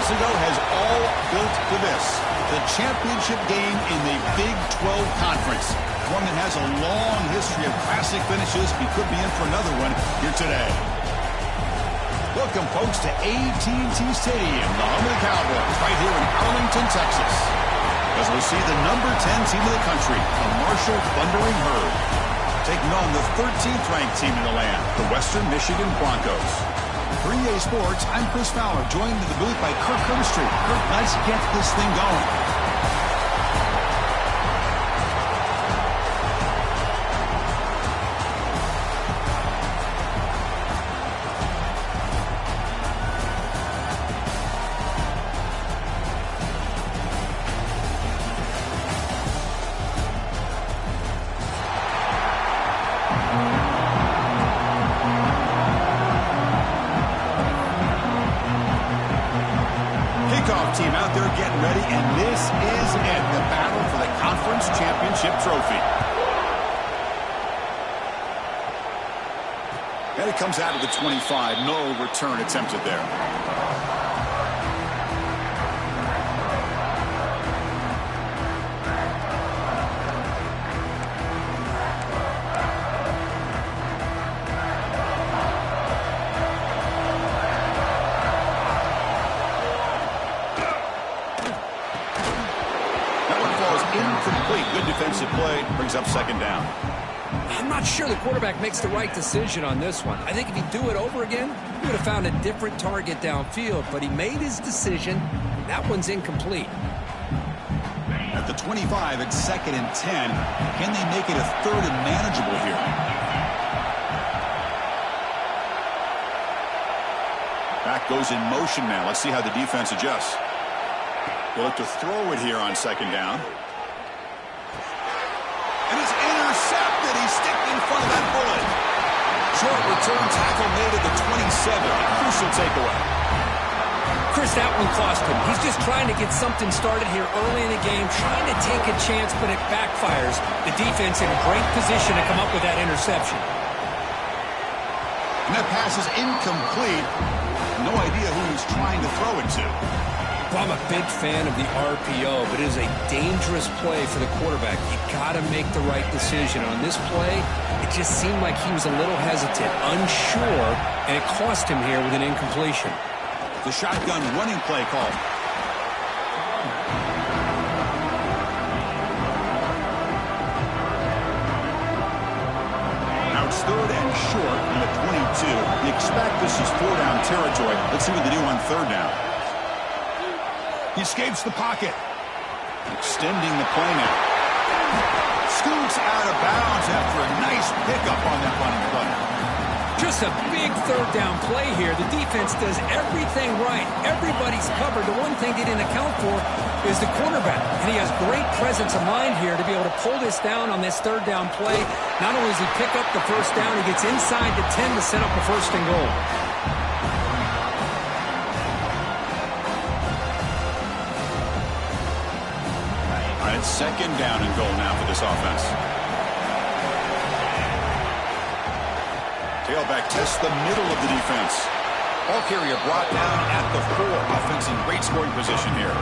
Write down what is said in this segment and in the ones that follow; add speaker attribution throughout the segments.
Speaker 1: years ago has all built to this. The championship game in the Big 12 Conference. One that has a long history of classic finishes. We could be in for another one here today. Welcome, folks, to AT&T Stadium, the home of the Cowboys, right here in Arlington, Texas. As we see the number 10 team of the country, the Marshall Thundering Herd, taking on the 13th ranked team in the land, the Western Michigan Broncos. For EA Sports, I'm Chris Fowler, joined in the booth by Kirk Herbstreit. Kirk, let's get this thing going. Team out there getting ready, and this is it, the battle for the conference championship trophy. And it comes out of the 25. No return attempted there. Incomplete. Good defensive play. Brings up second down.
Speaker 2: I'm not sure the quarterback makes the right decision on this one. I think if he'd do it over again, he would have found a different target downfield. But he made his decision. That one's incomplete.
Speaker 1: At the 25, it's 2nd and 10. Can they make it a 3rd and manageable here? Back goes in motion now. Let's see how the defense adjusts. They look to throw it here on 2nd down. And it's intercepted. He's sticking in front of that bullet. Short return tackle made at the 27. Crucial takeaway.
Speaker 2: Chris, that one cost him. He's just trying to get something started here early in the game, trying to take a chance, but it backfires. The defense in a great position to come up with that interception.
Speaker 1: And that pass is incomplete. No idea who he's trying to throw it to.
Speaker 2: Well, I'm a big fan of the RPO, but it is a dangerous play for the quarterback. You got to make the right decision. On this play, it just seemed like he was a little hesitant, unsure, and it cost him here with an incompletion.
Speaker 1: The shotgun running play call. Now it's 3rd and short in the 22. You expect this is 4-down territory. Let's see what they do on 3rd down. He escapes the pocket. Extending the play now. Scoots out of bounds after a nice pickup on that running play.
Speaker 2: Just a big 3rd down play here. The defense does everything right. Everybody's covered. The one thing they didn't account for is the quarterback. And he has great presence of mind here to be able to pull this down on this 3rd down play. Not only does he pick up the 1st down, he gets inside the 10 to set up a 1st and goal.
Speaker 1: It's 2nd down and goal now for this offense. Tailback tests the middle of the defense. Ball carrier brought down at the 4. Offense in great scoring position here.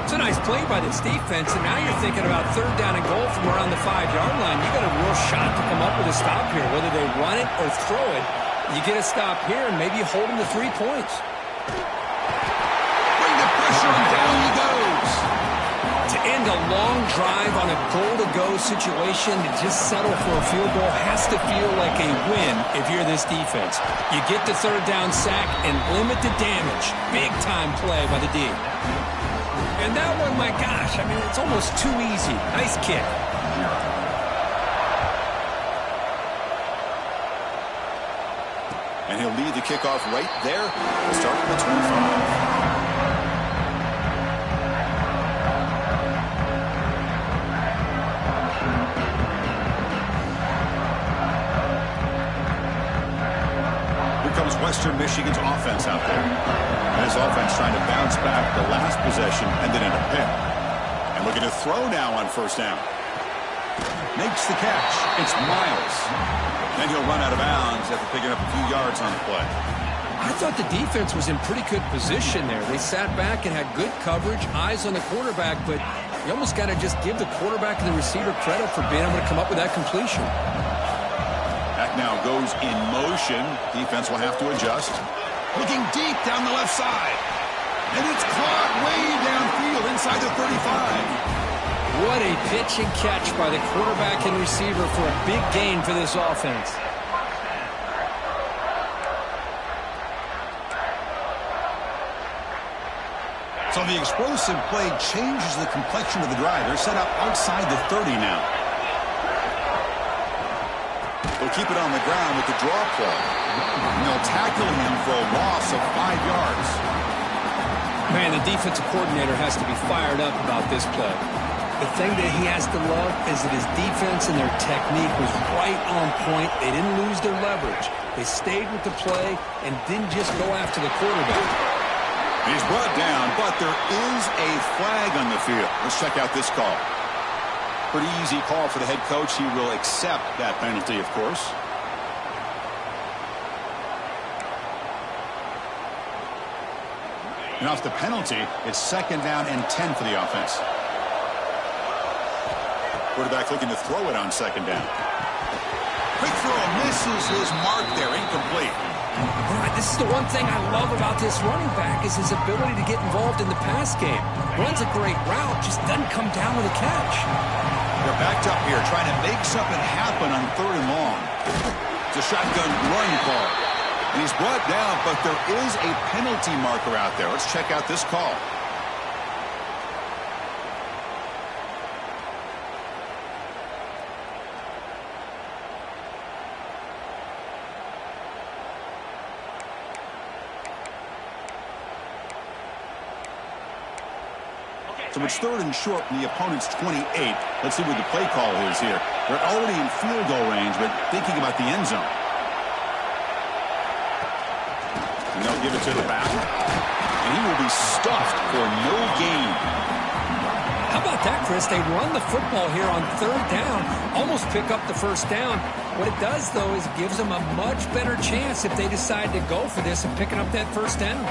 Speaker 2: It's a nice play by this defense, and now you're thinking about 3rd down and goal from around the 5-yard line. You got a real shot to come up with a stop here. Whether they run it or throw it, you get a stop here and maybe hold them to 3 points.
Speaker 1: Bring the pressure and down he goes.
Speaker 2: To end a long drive on a goal-to-go situation, to just settle for a field goal has to feel like a win if you're this defense. You get the 3rd down sack and limit the damage. Big-time play by the D. And that one, my gosh, I mean, it's almost too easy. Nice kick.
Speaker 1: And he'll lead the kickoff right there. We'll start at the 25. Western Michigan's offense out there. And his offense trying to bounce back the last possession and then in a pick. And looking to throw now on 1st down. Makes the catch. It's Miles. Then he'll run out of bounds after picking up a few yards on the play.
Speaker 2: I thought the defense was in pretty good position there. They sat back and had good coverage, eyes on the quarterback, but you almost got to just give the quarterback and the receiver credit for being able to come up with that completion.
Speaker 1: That now goes in motion. Defense will have to adjust. Looking deep down the left side. And it's caught way downfield inside the 35.
Speaker 2: What a pitch and catch by the quarterback and receiver for a big gain for this offense.
Speaker 1: So the explosive play changes the complexion of the drive. They're set up outside the 30 now. They'll keep it on the ground with the draw play. And they'll tackle him for a loss of 5 yards.
Speaker 2: Man, the defensive coordinator has to be fired up about this play. The thing that he has to love is that his defense and their technique was right on point. They didn't lose their leverage. They stayed with the play and didn't just go after the quarterback.
Speaker 1: He's brought down, but there is a flag on the field. Let's check out this call. Pretty easy call for the head coach. He will accept that penalty, of course. And off the penalty, it's 2nd down and 10 for the offense. Quarterback looking to throw it on 2nd down. Quick throw misses his mark there, incomplete.
Speaker 2: All right, this is the one thing I love about this running back is his ability to get involved in the pass game. Runs a great route, just doesn't come down with a catch.
Speaker 1: They're backed up here trying to make something happen on 3rd and long. It's a shotgun run call. And he's brought down, but there is a penalty marker out there. Let's check out this call. So it's 3rd and short from the opponent's 28. Let's see what the play call is here. They're already in field goal range, but thinking about the end zone. And they'll give it to the back. And he will be stuffed for no gain.
Speaker 2: How about that, Chris? They run the football here on 3rd down, almost pick up the 1st down. What it does, though, is it gives them a much better chance if they decide to go for this and picking up that 1st down.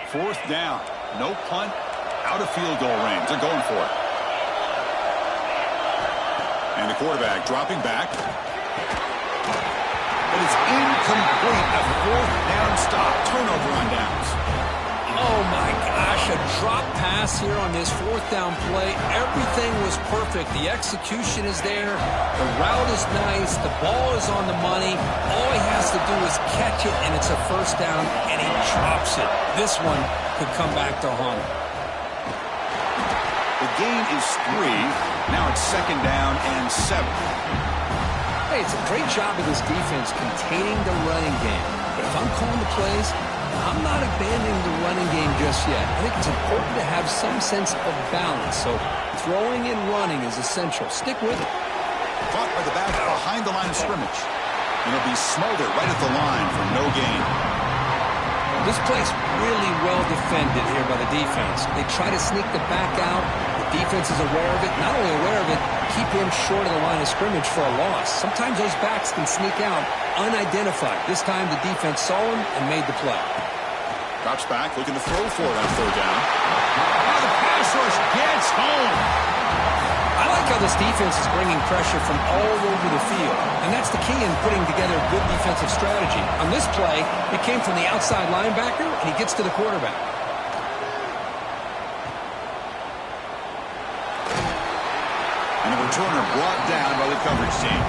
Speaker 1: 4th down. No punt. Out of field goal range. They're going for it. And the quarterback dropping back. But it's incomplete. A 4th down stop. Turnover on downs.
Speaker 2: Oh, my gosh. A drop pass here on this 4th down play. Everything was perfect. The execution is there. The route is nice. The ball is on the money. All he has to do is catch it, and it's a 1st down, and he drops it. This one could come back to haunt him.
Speaker 1: The gain is 3. Now it's 2nd down and 7.
Speaker 2: Hey, it's a great job of this defense containing the running game. But if I'm calling the plays, I'm not abandoning the running game just yet. I think it's important to have some sense of balance. So throwing and running is essential. Stick with it.
Speaker 1: Caught by the back behind the line of scrimmage. And it'll be smothered right at the line for no gain.
Speaker 2: This play's really well defended here by the defense. They try to sneak the back out. The defense is aware of it. Not only aware of it, keep him short of the line of scrimmage for a loss. Sometimes those backs can sneak out unidentified. This time the defense saw him and made the play.
Speaker 1: Drops back, looking to throw for it on 3rd down. Now the pass rush gets home.
Speaker 2: I like how this defense is bringing pressure from all over the field. And that's the key in putting together a good defensive strategy. On this play, it came from the outside linebacker, and he gets to the quarterback.
Speaker 1: And the returner brought down by the coverage team.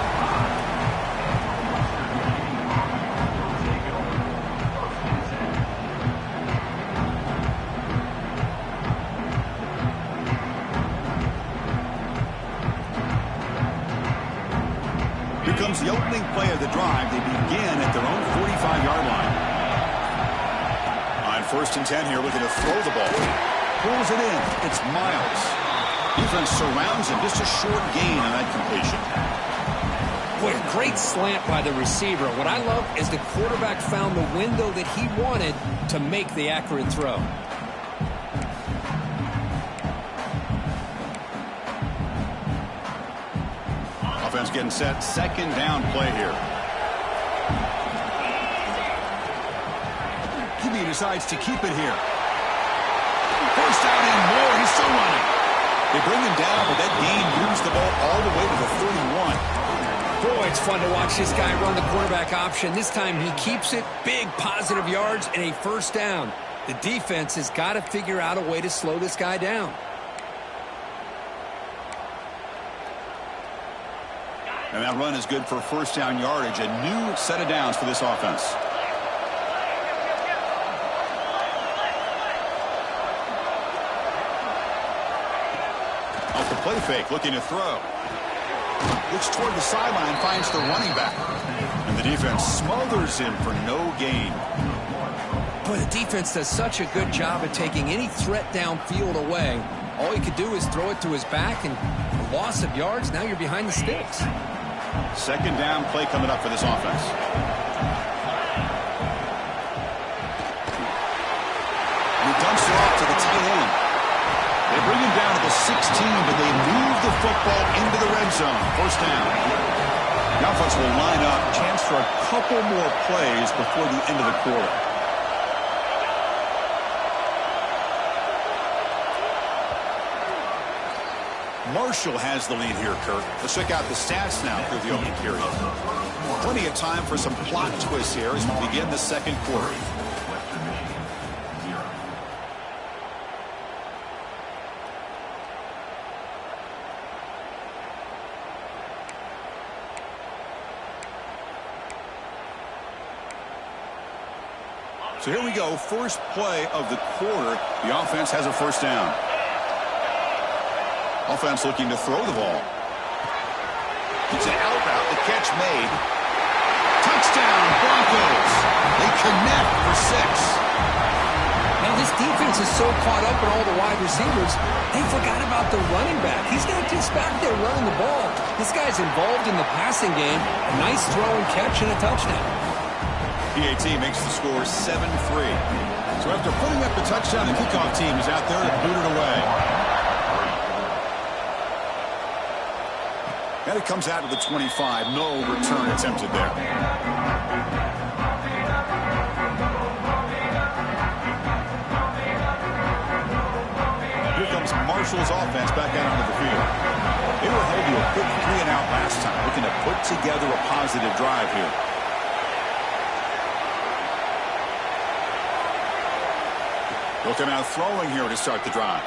Speaker 1: Here comes the opening play of the drive. They begin at their own 45-yard line. On 1st and 10 here, looking to throw the ball. Pulls it in. It's Miles. Defense surrounds him. Just a short gain on that completion.
Speaker 2: Boy, a great slant by the receiver. What I love is the quarterback found the window that he wanted to make the accurate throw.
Speaker 1: offense getting set. Second down play here. QB decides to keep it here. First down and more. He's still running. They bring him down, but that gain moves the ball all the way to the 31.
Speaker 2: Boy, it's fun to watch this guy run the quarterback option. This time he keeps it. Big positive yards and a first down. The defense has got to figure out a way to slow this guy down.
Speaker 1: And that run is good for first down yardage. A new set of downs for this offense. Off the play fake, looking to throw. Looks toward the sideline, finds the running back. And the defense smothers him for no gain.
Speaker 2: Boy, the defense does such a good job of taking any threat downfield away. All he could do is throw it to his back, and a loss of yards, now you're behind the sticks.
Speaker 1: Second down play coming up for this offense. And he dumps it off to the tight end. They bring him down to the 16, but they move the football into the red zone. First down. The offense will line up. Chance for a couple more plays before the end of the quarter. Marshall has the lead here, Kirk. Let's check out the stats now through the opening period. Plenty of time for some plot twists here as we begin the second quarter. So here we go, first play of the quarter. The offense has a first down. Offense looking to throw the ball. It's an out route, the catch made. Touchdown, Broncos. They connect for 6.
Speaker 2: Now this defense is so caught up in all the wide receivers, they forgot about the running back. He's not just back there running the ball. This guy's involved in the passing game. A nice throw and catch and a touchdown.
Speaker 1: PAT makes the score 7-3. So after putting up the touchdown, the kickoff team is out there to boot it away. And it comes out of the 25. No return attempted there. Here comes Marshall's offense back out onto the field. They were held to a quick 3-and-out last time, looking to put together a positive drive here. They'll come out throwing here to start the drive.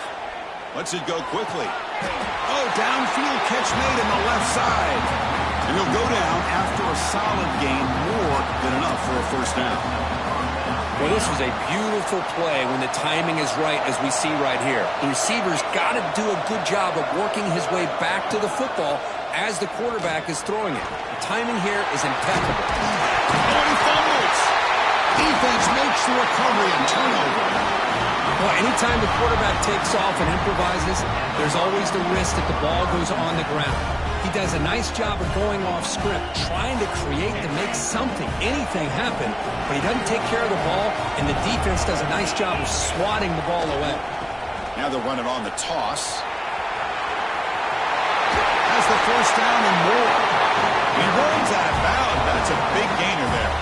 Speaker 1: Lets it go quickly. Oh, downfield catch made in the left side. And he'll go down after a solid gain, more than enough for a first down.
Speaker 2: Well, this was a beautiful play when the timing is right, as we see right here. The receiver's got to do a good job of working his way back to the football as the quarterback is throwing it. The timing here is impeccable.
Speaker 1: Oh, he fumbles. Defense makes the recovery and turnover.
Speaker 2: Well, anytime the quarterback takes off and improvises, there's always the risk that the ball goes on the ground. He does a nice job of going off script, trying to create to make something, anything happen, but he doesn't take care of the ball, and the defense does a nice job of swatting the ball away.
Speaker 1: Now they're running on the toss. Has the first down and more. He runs out of bounds. That's a big gainer there.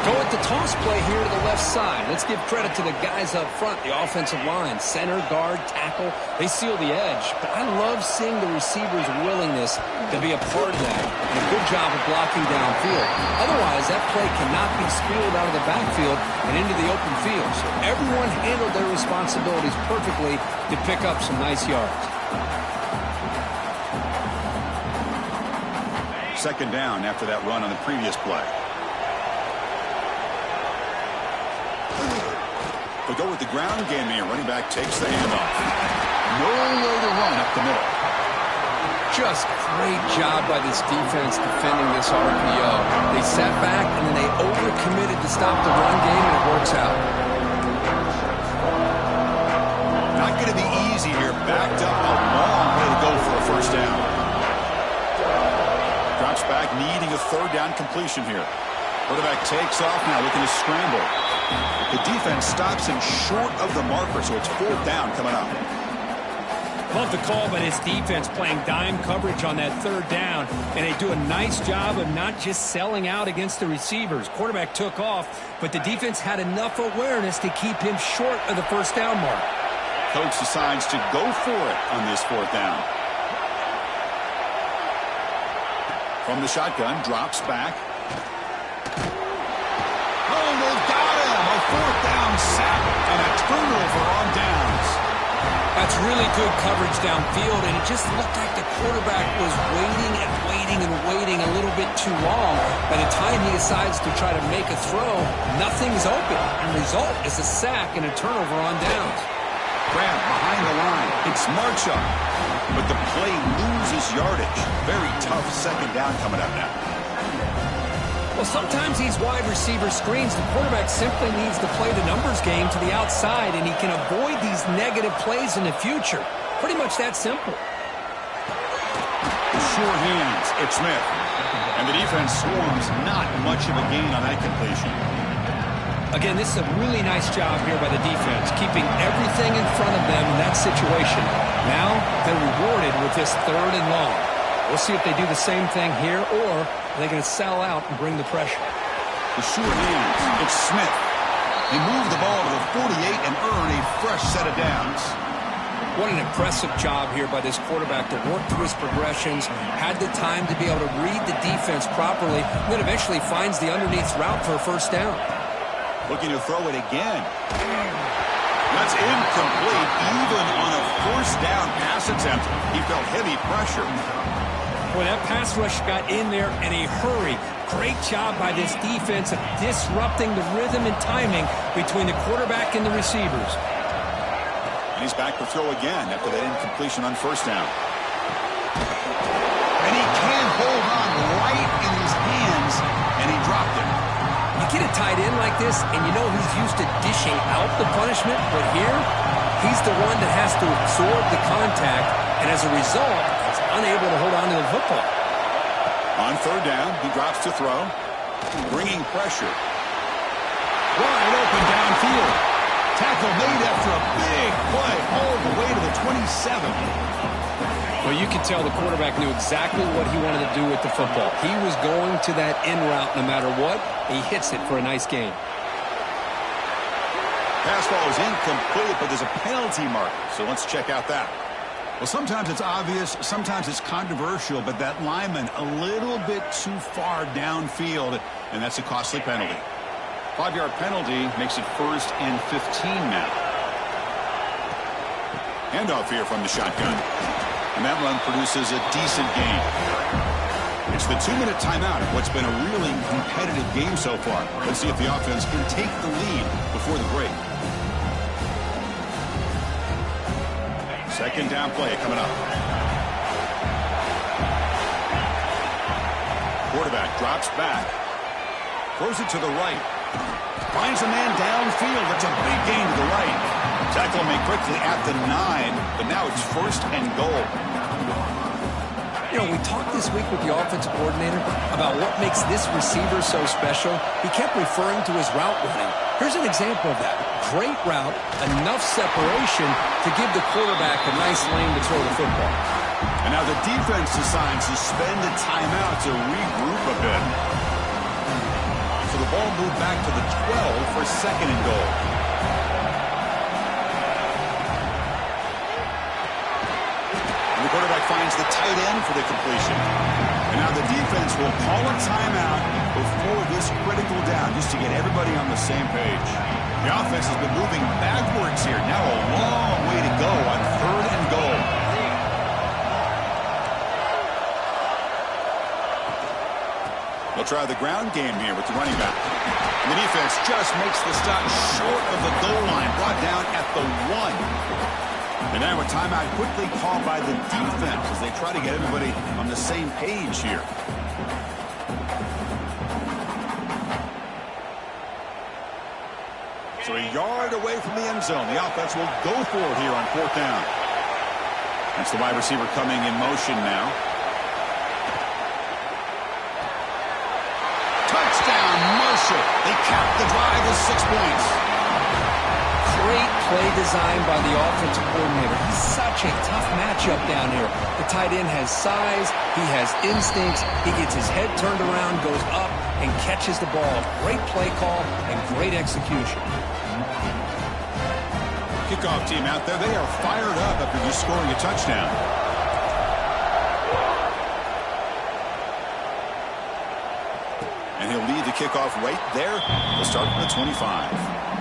Speaker 2: Go at the toss play here to the left side. Let's give credit to the guys up front, the offensive line, center, guard, tackle. They seal the edge. But I love seeing the receiver's willingness to be a part of that and a good job of blocking downfield. Otherwise, that play cannot be spilled out of the backfield and into the open field. So everyone handled their responsibilities perfectly to pick up some nice yards.
Speaker 1: Second down after that run on the previous play. They'll go with the ground game here. Running back takes the handoff. Nowhere to run up the middle.
Speaker 2: Just great job by this defense defending this RPO. They sat back and then they overcommitted to stop the run game, and it works out.
Speaker 1: Not going to be easy here. Backed up a long way to go for a first down. Drops back, needing a third down completion here. Quarterback takes off now, looking to scramble. The defense stops him short of the marker, so it's fourth down coming up.
Speaker 2: Love the call by this defense playing dime coverage on that third down, and they do a nice job of not just selling out against the receivers. Quarterback took off, but the defense had enough awareness to keep him short of the first down mark.
Speaker 1: Coach decides to go for it on this fourth down. From the shotgun, drops back. Oh, they've got him! A fourth down sack and a turnover on downs.
Speaker 2: That's really good coverage downfield, and it just looked like the quarterback was waiting and waiting and waiting a little bit too long. By the time he decides to try to make a throw, nothing's open. And the result is a sack and a turnover on downs.
Speaker 1: Grab behind the line. It's Marchuk. But the play loses yardage. Very tough second down coming up now.
Speaker 2: Well, sometimes these wide receiver screens, the quarterback simply needs to play the numbers game to the outside, and he can avoid these negative plays in the future. Pretty much that simple.
Speaker 1: Sure hands. It's Smith. And the defense swarms. Not much of a gain on that completion.
Speaker 2: Again, this is a really nice job here by the defense, keeping everything in front of them in that situation. Now they're rewarded with this third and long. We'll see if they do the same thing here, or are they going to sell out and bring the pressure?
Speaker 1: The sure hands. It's Smith. He moved the ball to the 48 and earn a fresh set of downs.
Speaker 2: What an impressive job here by this quarterback to work through his progressions, had the time to be able to read the defense properly, and then eventually finds the underneath route for a first down.
Speaker 1: Looking to throw it again. That's incomplete. Even on a first down pass attempt, he felt heavy pressure.
Speaker 2: Boy, that pass rush got in there in a hurry. Great job by this defense of disrupting the rhythm and timing between the quarterback and the receivers.
Speaker 1: And he's back to throw again after that incompletion on first down. And he can't hold on right in his hands, and he dropped it.
Speaker 2: You get a tight end like this, and you know he's used to dishing out the punishment, but here, he's the one that has to absorb the contact, and as a result, he's unable to hold on to the football.
Speaker 1: On third down, he drops to throw, bringing pressure. Wide open downfield. Tackle made after a big play all the way to the 27.
Speaker 2: Well, you could tell the quarterback knew exactly what he wanted to do with the football. He was going to that in route no matter what. He hits it for a nice gain.
Speaker 1: Pass ball is incomplete, but there's a penalty mark, so let's check out that. Well, sometimes it's obvious, sometimes it's controversial, but that lineman a little bit too far downfield, and that's a costly penalty. 5-yard penalty makes it 1st and 15 now. Handoff here from the shotgun. And that run produces a decent gain. It's the 2-minute timeout of what's been a really competitive game so far. Let's see if the offense can take the lead before the break. Second down play coming up. Quarterback drops back. Throws it to the right. Finds a man downfield. That's a big gain to the right. Tackle made quickly at the 9, but now it's 1st and goal.
Speaker 2: You know, we talked this week with the offensive coordinator about what makes this receiver so special. He kept referring to his route running. Here's an example of that. Great route, enough separation to give the quarterback a nice lane to throw the football.
Speaker 1: And now the defense decides to spend a timeout to regroup a bit. So the ball moved back to the 12 for 2nd and goal. The quarterback finds the tight end for the completion. And now the defense will call a timeout before this critical down just to get everybody on the same page. The offense has been moving backwards here. Now a long way to go on 3rd and goal. They'll try the ground game here with the running back. And the defense just makes the stop short of the goal line, brought down at the 1. And now a timeout quickly called by the defense as they try to get everybody on the same page here. So a yard away from the end zone. The offense will go for it here on 4th down. That's the wide receiver coming in motion now. Touchdown, Marshall. They cap the drive with 6 points.
Speaker 2: Great play design by the offensive coordinator. He's such a tough matchup down here. The tight end has size, he has instincts, he gets his head turned around, goes up, and catches the ball. Great play call and great execution.
Speaker 1: Kickoff team out there, they are fired up after just scoring a touchdown. And he'll lead the kickoff right there. They'll start from the 25.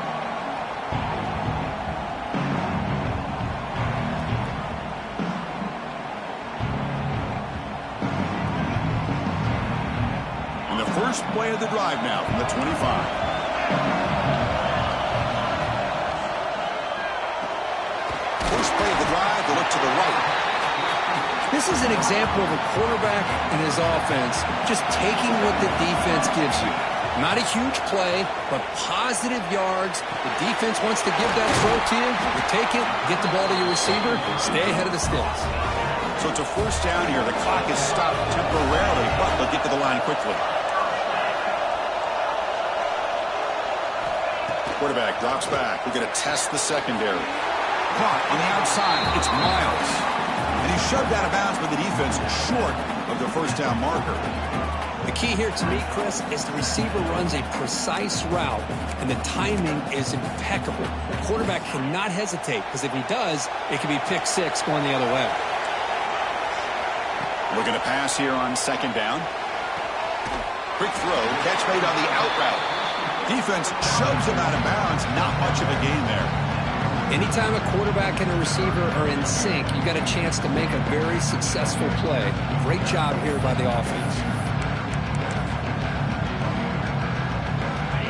Speaker 1: And the first play of the drive now from the 25. First play of the drive, they look to the right.
Speaker 2: This is an example of a quarterback and his offense just taking what the defense gives you. Not a huge play, but positive yards. The defense wants to give that throw to you. You take it, get the ball to your receiver, stay ahead of the sticks.
Speaker 1: So it's a first down here. The clock is stopped temporarily, but they'll get to the line quickly. Quarterback drops back. We're going to test the secondary. Caught on the outside. It's Miles. And he's shoved out of bounds with the defense short of the first down marker.
Speaker 2: The key here to me, Chris, is the receiver runs a precise route, and the timing is impeccable. The quarterback cannot hesitate, because if he does, it could be pick six going the other way.
Speaker 1: Looking to pass here on second down. Quick throw. Catch made on the out route. Defense shoves him out of bounds. Not much of a gain there.
Speaker 2: Anytime a quarterback and a receiver are in sync, you got a chance to make a very successful play. Great job here by the offense.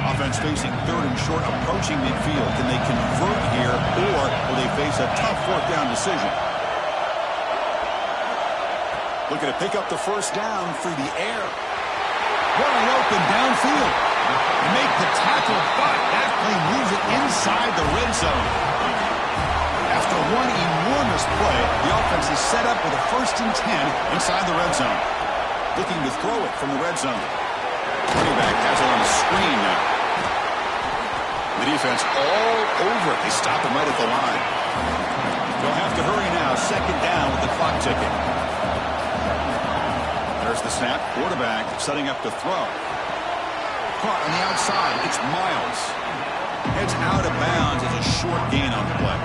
Speaker 1: Offense facing third and short, approaching midfield. Can they convert here, or will they face a tough fourth down decision? Looking to pick up the first down through the air. Wide open downfield. Make the tackle, but that play moves it inside the red zone. After one enormous play, the offense is set up with a 1st and 10 inside the red zone. Looking to throw it from the red zone. Running back has it on the screen now. The defense all over it. They stop him right at the line. They'll have to hurry now. Second down with the clock ticking. There's the snap. Quarterback setting up to throw. Caught on the outside. It's Miles. Heads out of bounds as a short gain on the play.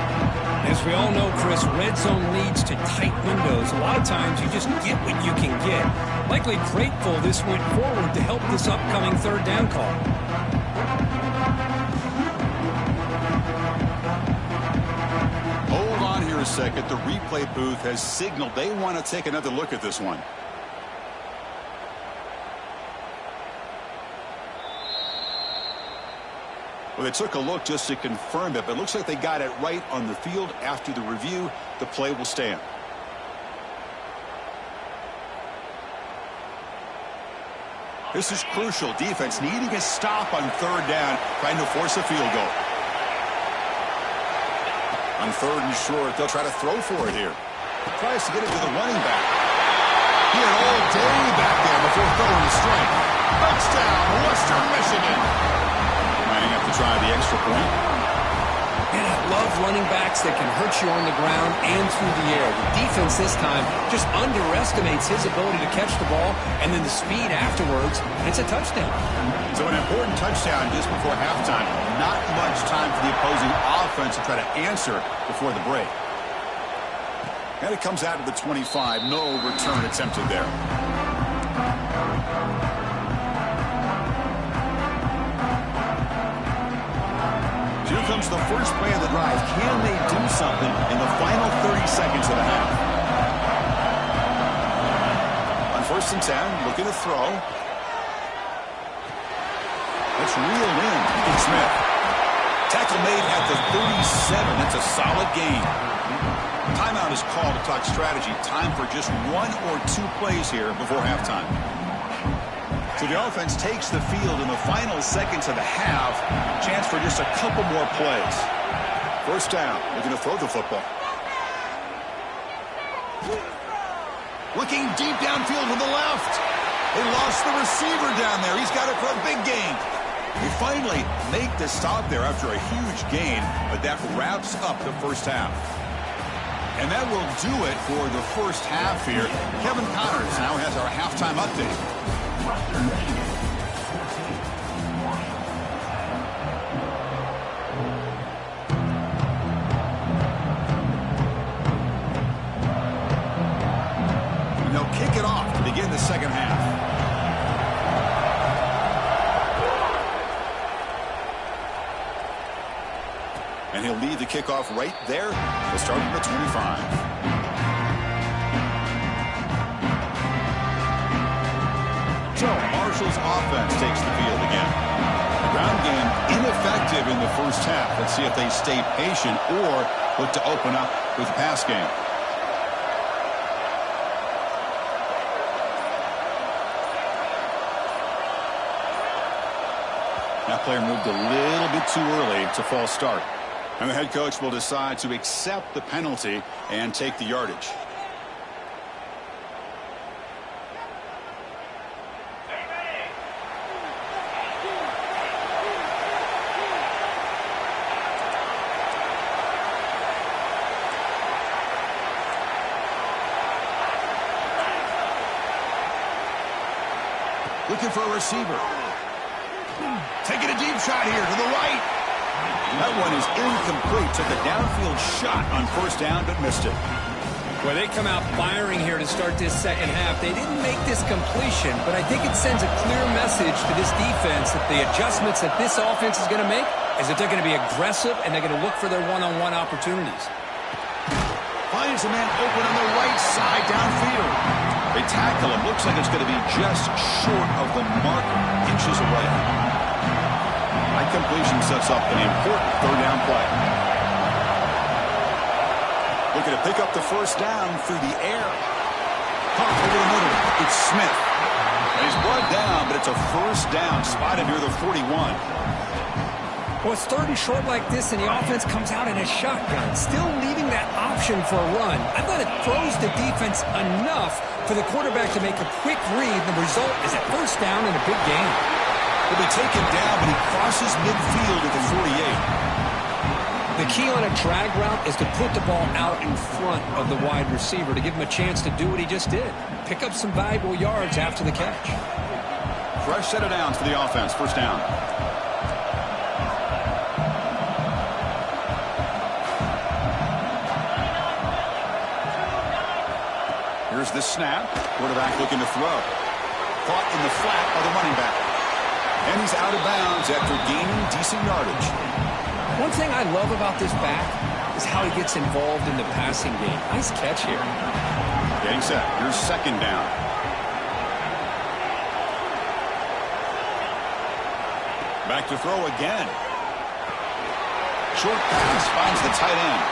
Speaker 2: As we all know, Chris, red zone leads to tight windows. A lot of times you just get what you can get. Likely grateful this went forward to help this upcoming third down call.
Speaker 1: Hold on here a second. The replay booth has signaled they want to take another look at this one. Well, they took a look just to confirm it, but it looks like they got it right on the field. After the review, the play will stand. This is crucial. Defense needing a stop on third down, trying to force a field goal. On third and short, they'll try to throw for it here. Tries to get it to the running back. He had all day back there before throwing the strike. Touchdown, Western Michigan. Lining up to try the extra point.
Speaker 2: And I love running backs that can hurt you on the ground and through the air. The defense this time just underestimates his ability to catch the ball, and then the speed afterwards, and it's a touchdown.
Speaker 1: So an important touchdown just before halftime. Not much time for the opposing offense to try to answer before the break. And it comes out of the 25. No return attempted there. Here comes the first play of the drive. Can they do something in the final 30 seconds of the half? On 1st and 10, looking to throw. Let's reel in. Deacon Smith. Tackle made at the 37. That's a solid gain. Timeout is called to talk strategy. Time for just 1 or 2 plays here before halftime. So the offense takes the field in the final seconds of the half. Chance for just a couple more plays. First down. Looking to throw the football. Looking deep downfield to the left. They lost the receiver down there. He's got it for a big gain. They finally make the stop there after a huge gain, but that wraps up the first half. And that will do it for the first half here. Kevin Connors now has our halftime update. And they'll kick it off to begin the second half. And he'll lead the kickoff right there. He'll start from the 25. So Marshall's offense takes the field again. The ground game ineffective in the first half. Let's see if they stay patient or look to open up with the pass game. That player moved a little bit too early to false start. And the head coach will decide to accept the penalty and take the yardage. Looking for a receiver. Taking a deep shot here to the right. That one is incomplete. Took a downfield shot on first down, but missed it.
Speaker 2: Well, they come out firing here to start this second half. They didn't make this completion, but I think it sends a clear message to this defense that the adjustments that this offense is going to make is that they're going to be aggressive and they're going to look for their one-on-one opportunities.
Speaker 1: Finds a man open on the right side downfield. They tackle him. Looks like it's going to be just short of the marker, inches away. That completion sets up an important third down play. Looking to pick up the first down through the air. Pump over the middle. It's Smith. And he's brought down, but it's a first down spotted near the 41.
Speaker 2: Well, it's third and short like this, and the offense comes out in a shotgun, still leaving that option for a run. I thought it throws the defense enough for the quarterback to make a quick read. The result is a first down and a big gain.
Speaker 1: He'll be taken down, but he crosses midfield at the 48.
Speaker 2: The key on a drag route is to put the ball out in front of the wide receiver to give him a chance to do what he just did. Pick up some valuable yards after the catch.
Speaker 1: Fresh set of downs for the offense. First down. Here's the snap. Quarterback looking to throw. Caught in the flat by the running back. And he's out of bounds after gaining decent yardage.
Speaker 2: One thing I love about this back is how he gets involved in the passing game. Nice catch here.
Speaker 1: Getting set. Here's second down. Back to throw again. Short pass finds the tight end.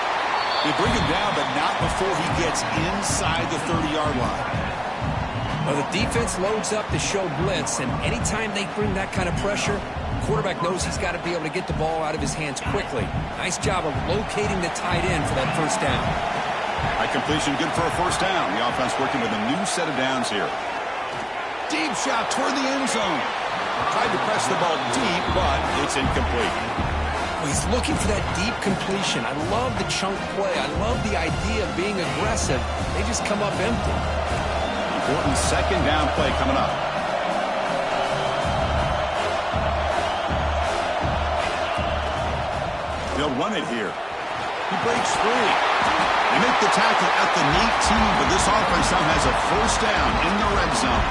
Speaker 1: They bring him down, but not before he gets inside the 30-yard line.
Speaker 2: Well, the defense loads up to show blitz, and anytime they bring that kind of pressure, the quarterback knows he's got to be able to get the ball out of his hands quickly. Nice job of locating the tight end for that first down.
Speaker 1: High completion, good for a first down. The offense working with a new set of downs here. Deep shot toward the end zone. Tried to press the ball deep, but it's incomplete.
Speaker 2: He's looking for that deep completion. I love the chunk play. I love the idea of being aggressive. They just come up empty.
Speaker 1: Important second down play coming up. They'll run it here. He breaks free. They make the tackle at the 18, but this offense now has a first down in the red zone.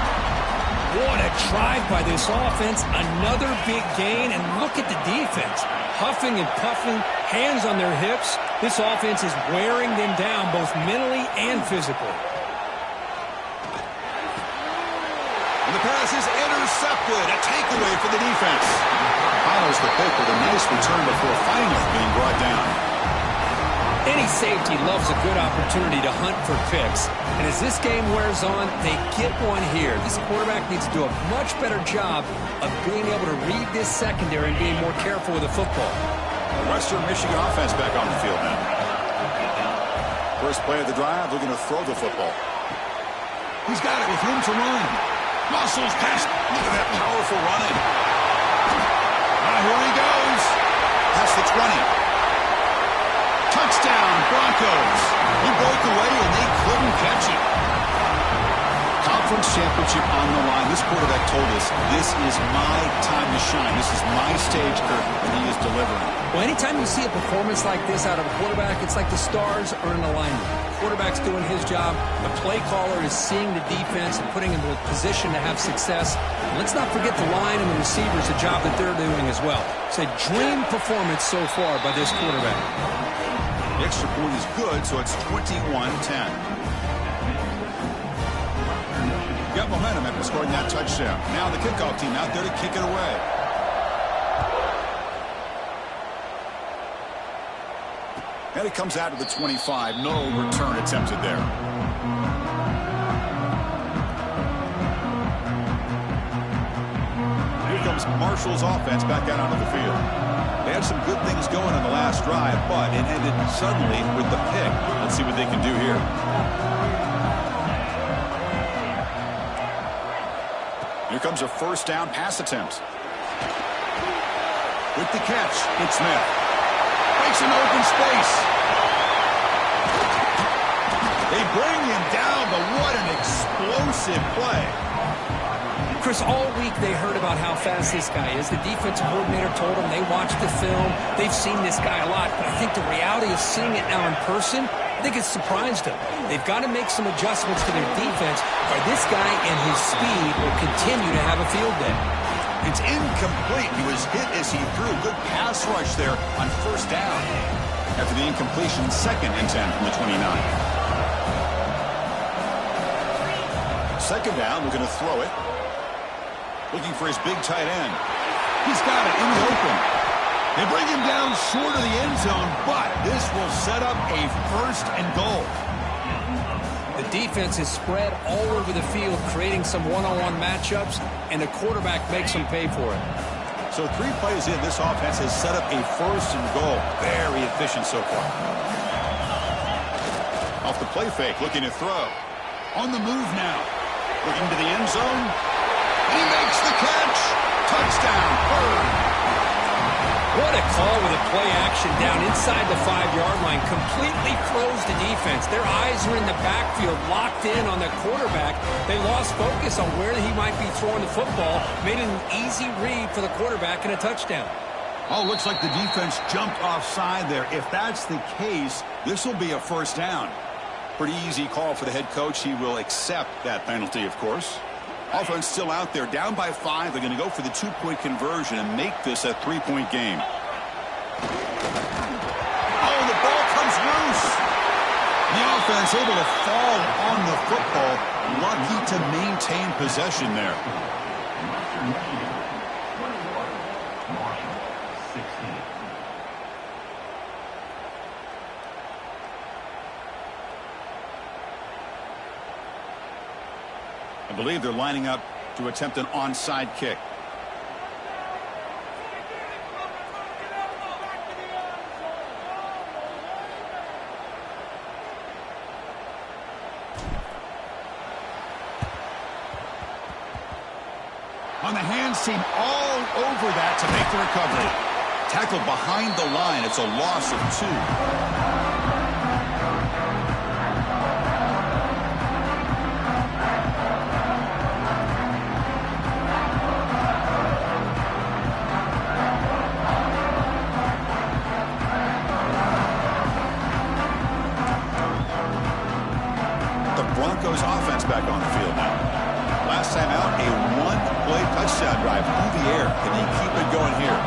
Speaker 2: What a drive by this offense. Another big gain, and look at the defense. Huffing and puffing, hands on their hips. This offense is wearing them down both mentally and physically.
Speaker 1: And the pass is intercepted. A takeaway for the defense. Follows the pick with a nice return before finally being brought down.
Speaker 2: Any safety loves a good opportunity to hunt for picks. And as this game wears on, they get one here. This quarterback needs to do a much better job of being able to read this secondary and being more careful with the football.
Speaker 1: The Western Michigan offense back on the field now. First play of the drive, looking to throw the football. He's got it with room to run. Muscles past. Look at that powerful running. here he goes. Past the 20. Touchdown, Broncos. He broke away, and they couldn't catch it. Conference championship on the line. This quarterback told us, this is my time to shine. This is my stage, Kirk, and he is delivering.
Speaker 2: Well, anytime you see a performance like this out of a quarterback, it's like the stars are in alignment. The quarterback's doing his job. The play caller is seeing the defense and putting him in a position to have success. And let's not forget the line and the receivers, the job that they're doing as well. It's a dream performance so far by this quarterback.
Speaker 1: The extra point is good, so it's 21-10. Got momentum after scoring that touchdown. Now the kickoff team out there to kick it away. And it comes out to the 25. No return attempted there. Here comes Marshall's offense back out onto the field. They had some good things going on the last drive, but it ended suddenly with the pick. Let's see what they can do here. Here comes a first down pass attempt. With the catch, it's Smith. Makes an open space. They bring him down, but what an explosive play.
Speaker 2: Chris, all week they heard about how fast this guy is. The defensive coordinator told them they watched the film. They've seen this guy a lot, but I think the reality of seeing it now in person, I think it's surprised them. They've got to make some adjustments to their defense, or this guy and his speed will continue to have a field day.
Speaker 1: It's incomplete. He was hit as he threw. Good pass rush there on first down. After the incompletion, 2nd and 10 from the 29. Second down, we're going to throw it. Looking for his big tight end. He's got it in the open. They bring him down short of the end zone, but this will set up a 1st and goal.
Speaker 2: The defense is spread all over the field, creating some one-on-one matchups, and the quarterback makes them pay for it.
Speaker 1: So 3 plays in, this offense has set up a 1st and goal. Very efficient so far. Off the play fake, looking to throw. On the move now. Looking to the end zone. He makes the catch. Touchdown, Bird.
Speaker 2: What a call with a play action down inside the 5-yard line. Completely froze the defense. Their eyes are in the backfield, locked in on the quarterback. They lost focus on where he might be throwing the football. Made an easy read for the quarterback and a touchdown.
Speaker 1: Oh, looks like the defense jumped offside there. If that's the case, this will be a 1st down. Pretty easy call for the head coach. He will accept that penalty, of course. Offense still out there, down by 5. They're going to go for the 2-point conversion and make this a 3-point game. Oh, the ball comes loose. The offense able to fall on the football. Lucky to maintain possession there. I believe they're lining up to attempt an onside kick. On the hands team all over that to make the recovery. Tackled behind the line. It's a loss of 2. Broncos offense back on the field now. Last time out, a 1-play touchdown drive through the air. Can they keep it going here?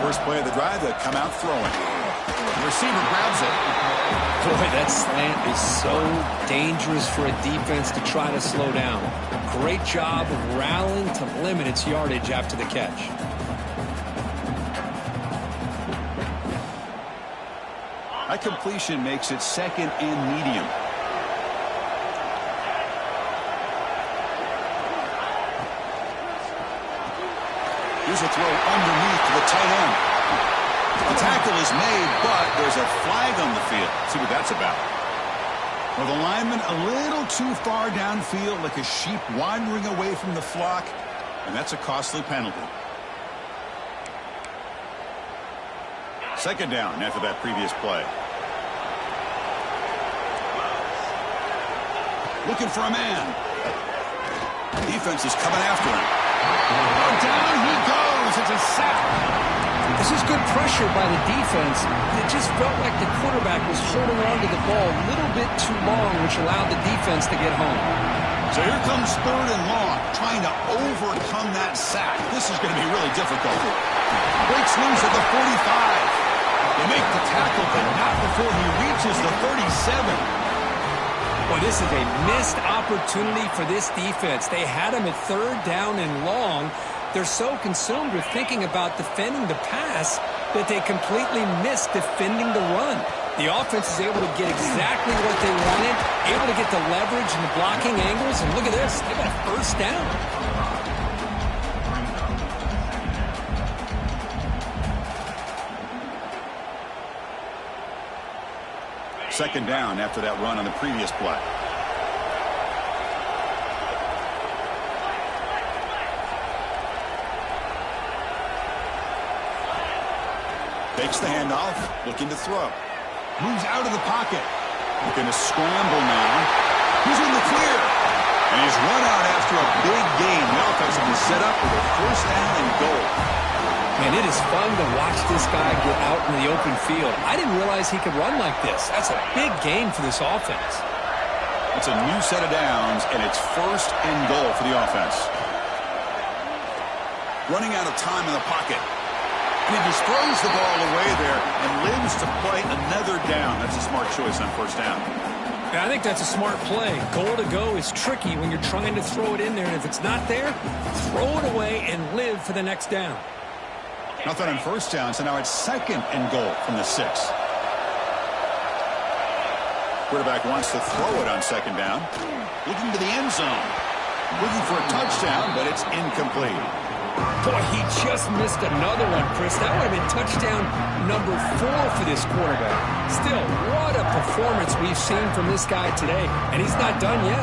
Speaker 1: First play of the drive, they come out throwing. The receiver grabs it.
Speaker 2: Boy, that slant is so dangerous for a defense to try to slow down. Great job of rallying to limit its yardage after the catch.
Speaker 1: That completion makes it 2nd and medium. Here's a throw underneath to the tight end. The tackle is made, but there's a flag on the field. See what that's about. Well, the lineman a little too far downfield, like a sheep wandering away from the flock. And that's a costly penalty. Second down after that previous play. Looking for a man. Defense is coming after him. Oh, down he goes. It's a sack.
Speaker 2: This is good pressure by the defense. It just felt like the quarterback was holding on to the ball a little bit too long, which allowed the defense to get home.
Speaker 1: So here comes third and long, trying to overcome that sack. This is going to be really difficult. Breaks loose at the 45. They make the tackle, but not before he reaches the 37.
Speaker 2: Boy, this is a missed opportunity for this defense. They had him at third down and long. They're so consumed with thinking about defending the pass that they completely miss defending the run. The offense is able to get exactly what they wanted, able to get the leverage and the blocking angles, and look at this. They got a first down.
Speaker 1: Second down after that run on the previous play. Takes the handoff, looking to throw. Moves out of the pocket. Looking to scramble now. He's in the clear. And he's run out after a big gain. The offense will be set up with a first down and goal.
Speaker 2: Man, it is fun to watch this guy get out in the open field. I didn't realize he could run like this. That's a big gain for this offense.
Speaker 1: It's a new set of downs, and it's first and goal for the offense. Running out of time in the pocket. And he just throws the ball away there and lives to play another down. That's a smart choice on first down.
Speaker 2: Yeah, I think that's a smart play. Goal to go is tricky when you're trying to throw it in there. And if it's not there, throw it away and live for the next down.
Speaker 1: Nothing on first down, so now it's second and goal from the 6. Quarterback wants to throw it on second down. Looking to the end zone. Looking for a touchdown, but it's incomplete.
Speaker 2: Boy, he just missed another one, Chris. That would have been touchdown number 4 for this quarterback. Still, what a performance we've seen from this guy today, and he's not done yet.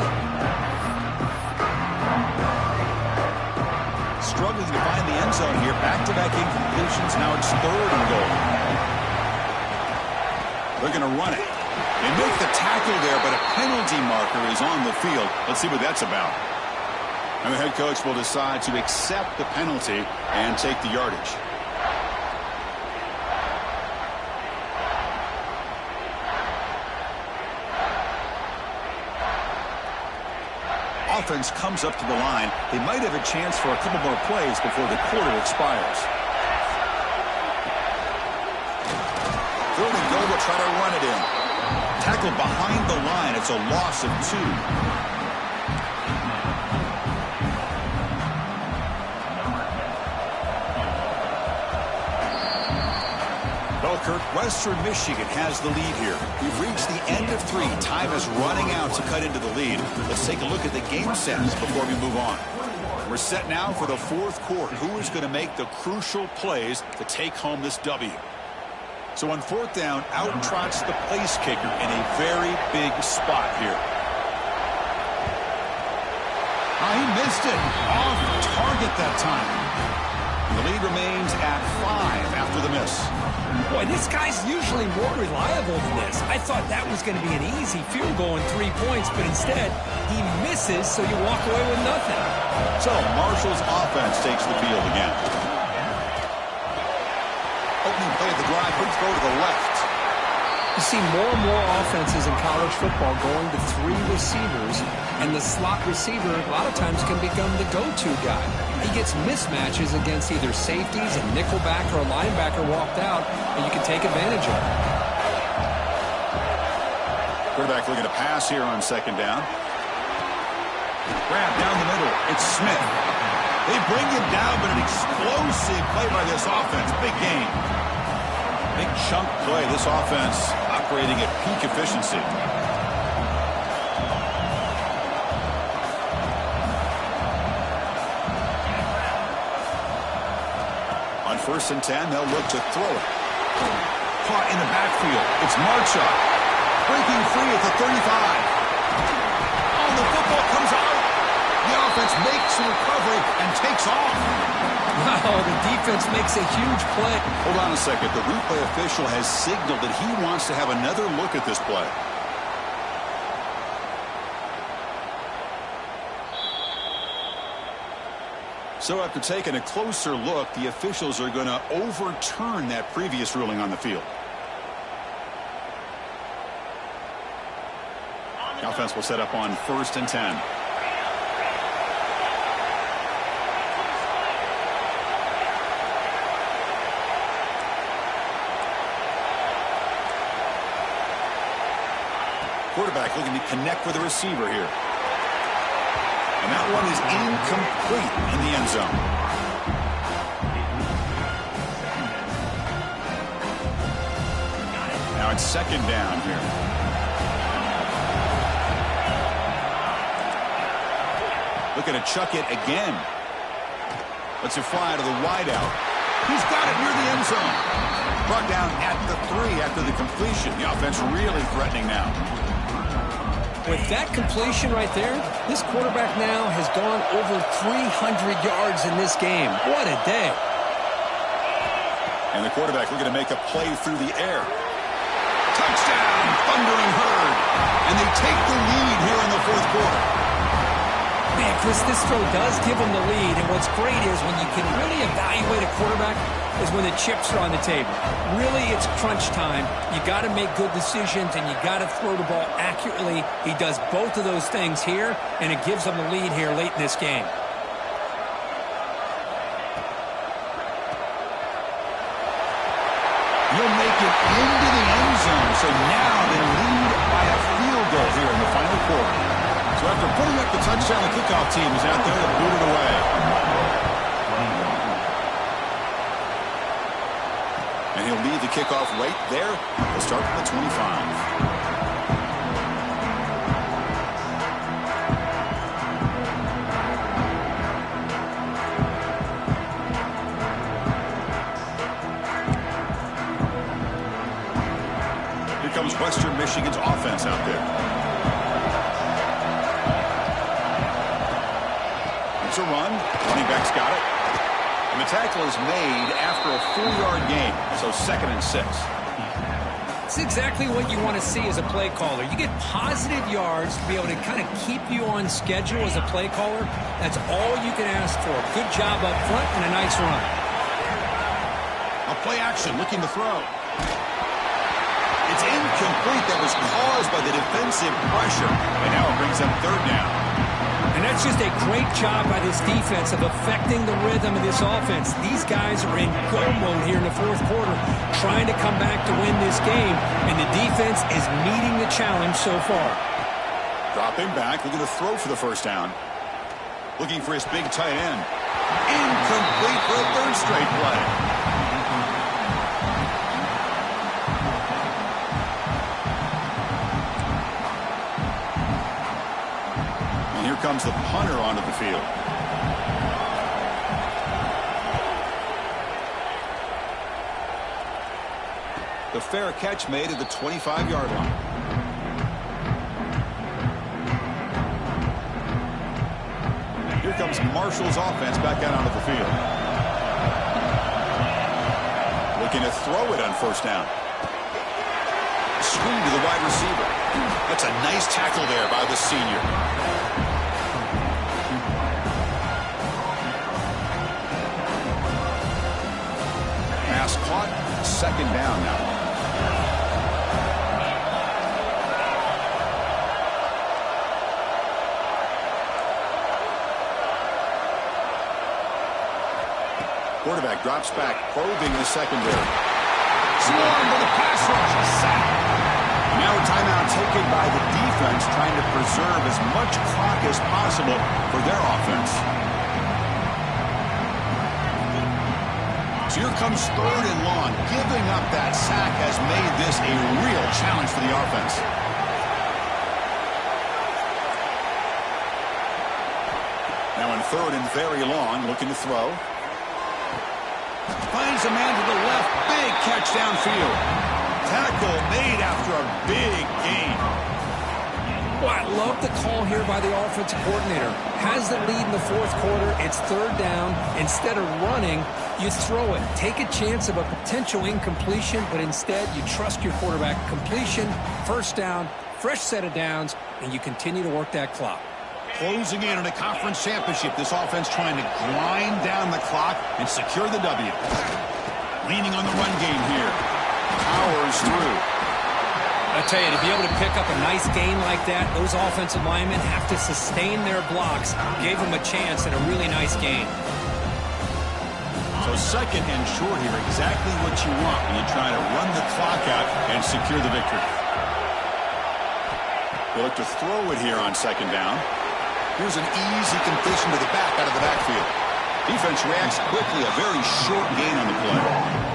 Speaker 1: Struggling to find the end zone here. Back-to-back incompletions. Now it's third and goal. They're going to run it. They make the tackle there, but a penalty marker is on the field. Let's see what that's about. And the head coach will decide to accept the penalty and take the yardage. Offense comes up to the line. They might have a chance for a couple more plays before the quarter expires. Third and goal, will try to run it in. Tackle behind the line. It's a loss of 2. Kirk, Western Michigan has the lead here. We've reached the end of 3. Time is running out to cut into the lead. Let's take a look at the game sets before we move on. We're set now for the 4th quarter. Who is going to make the crucial plays to take home this W? So on 4th down, out trots the place kicker in a very big spot here. Oh, he missed it. Off target that time. The lead remains at 5 after the miss.
Speaker 2: Boy, this guy's usually more reliable than this. I thought that was going to be an easy field goal in 3 points, but instead, he misses, so you walk away with nothing.
Speaker 1: So, Marshall's offense takes the field again. Opening play of the drive, quick throw to the left.
Speaker 2: You see more and more offenses in college football going to 3 receivers, and the slot receiver a lot of times can become the go-to guy. He gets mismatches against either safeties, a nickelback, or a linebacker walked out, and you can take advantage of it.
Speaker 1: Quarterback looking to pass here on second down. Grab down the middle. It's Smith. They bring him down, but an explosive play by this offense. Big game. Big chunk play. This offense operating at peak efficiency. On 1st and 10, they'll look to throw it. Caught in the backfield. It's Marchuk. Breaking free at the 35. Oh, the football comes out. The offense makes the recovery and takes off.
Speaker 2: Wow, the defense makes a huge play.
Speaker 1: Hold on a second. The replay official has signaled that he wants to have another look at this play. So after taking a closer look, the officials are going to overturn that previous ruling on the field. The offense will set up on 1st and 10. Quarterback looking to connect with the receiver here. And that one is incomplete in the end zone. Now it's 2nd down here. Looking to chuck it again. Lets it fly to the wideout. He's got it near the end zone. Brought down at the 3 after the completion. The offense really threatening now.
Speaker 2: With that completion right there, this quarterback now has gone over 300 yards in this game. What a day.
Speaker 1: And the quarterback looking to make a play through the air. Touchdown, thundering herd. And they take the lead here in the 4th quarter.
Speaker 2: Man, Chris, this throw does give them the lead. And what's great is when you can really evaluate a quarterback is when the chips are on the table. Really, it's crunch time. You got to make good decisions, and you got to throw the ball accurately. He does both of those things here, and it gives them the lead here late in this game.
Speaker 1: You'll make it into the end zone. So now they lead by a field goal here in the final quarter. So after putting up the touchdown, the kickoff team is out there to boot it away. And he'll lead the kickoff right there. He'll start from the 25. Here comes Western Michigan's offense out there. It's a run. Running back's got it. And the tackle is made after a 4-yard gain, so 2nd and 6.
Speaker 2: It's exactly what you want to see as a play caller. You get positive yards to be able to kind of keep you on schedule as a play caller. That's all you can ask for. Good job up front and a nice run.
Speaker 1: A play action, looking to throw. It's incomplete. That was caused by the defensive pressure. And now it brings them 3rd down.
Speaker 2: And that's just a great job by this defense of affecting the rhythm of this offense. These guys are in go mode here in the 4th quarter, trying to come back to win this game, and the defense is meeting the challenge so far.
Speaker 1: Dropping back, looking to throw for the 1st down. Looking for his big tight end. Incomplete for a 3rd straight play. Here comes the punter onto the field. The fair catch made at the 25-yard line. Here comes Marshall's offense back out onto the field. Looking to throw it on 1st down. Swing to the wide receiver. That's a nice tackle there by the senior. Pass caught, 2nd down now. Quarterback drops back, probing the secondary. Swarmed with a pass rush, a sack. Now a timeout taken by the defense, trying to preserve as much clock as possible for their offense. So here comes 3rd and long. Giving up that sack has made this a real challenge for the offense. Now in 3rd and very long, looking to throw. Finds a man to the left. Big catch downfield. Tackle made after a big gain.
Speaker 2: I love the call here by the offensive coordinator. Has the lead in the fourth quarter. It's third down. Instead of running, you throw it. Take a chance of a potential incompletion, but instead you trust your quarterback. Completion, first down, fresh set of downs, and you continue to work that clock.
Speaker 1: Closing in on a conference championship, this offense trying to grind down the clock and secure the W. Leaning on the run game here. Powers through.
Speaker 2: I tell you, to be able to pick up a nice gain like that, those offensive linemen have to sustain their blocks. Gave them a chance and a really nice gain.
Speaker 1: So second and short here, exactly what you want when you try to run the clock out and secure the victory. They look to throw it here on second down. Here's an easy completion to the back out of the backfield. Defense reacts quickly, a very short gain on the play.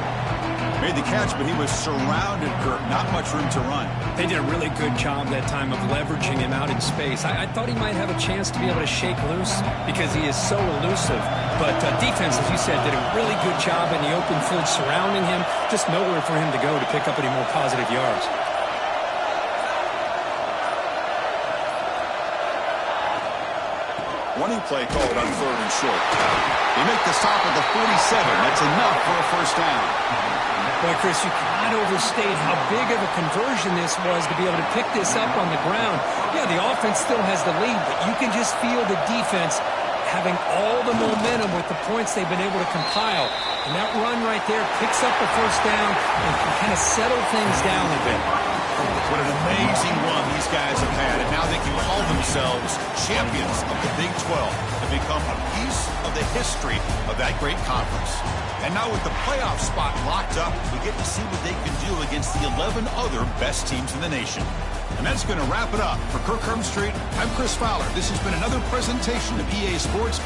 Speaker 1: Made the catch, but he was surrounded, Kirk. Not much room to run.
Speaker 2: They did a really good job that time of leveraging him out in space. I thought he might have a chance to be able to shake loose because he is so elusive. But defense, as you said, did a really good job in the open field surrounding him. Just nowhere for him to go to pick up any more positive yards.
Speaker 1: Running play called on third and short. They make the stop at the 47. That's enough for a first down.
Speaker 2: Boy, Chris, you cannot overstate how big of a conversion this was to be able to pick this up on the ground. Yeah, the offense still has the lead, but you can just feel the defense having all the momentum with the points they've been able to compile. And that run right there picks up the first down and can kind of settle things down a bit.
Speaker 1: What an amazing run these guys have had, and now they can call themselves champions of the Big 12 and become a piece of the history of that great conference. And now with the playoff spot locked up, we get to see what they can do against the 11 other best teams in the nation. And that's going to wrap it up. For Kirk Herbstreit, I'm Chris Fowler. This has been another presentation of EA Sports.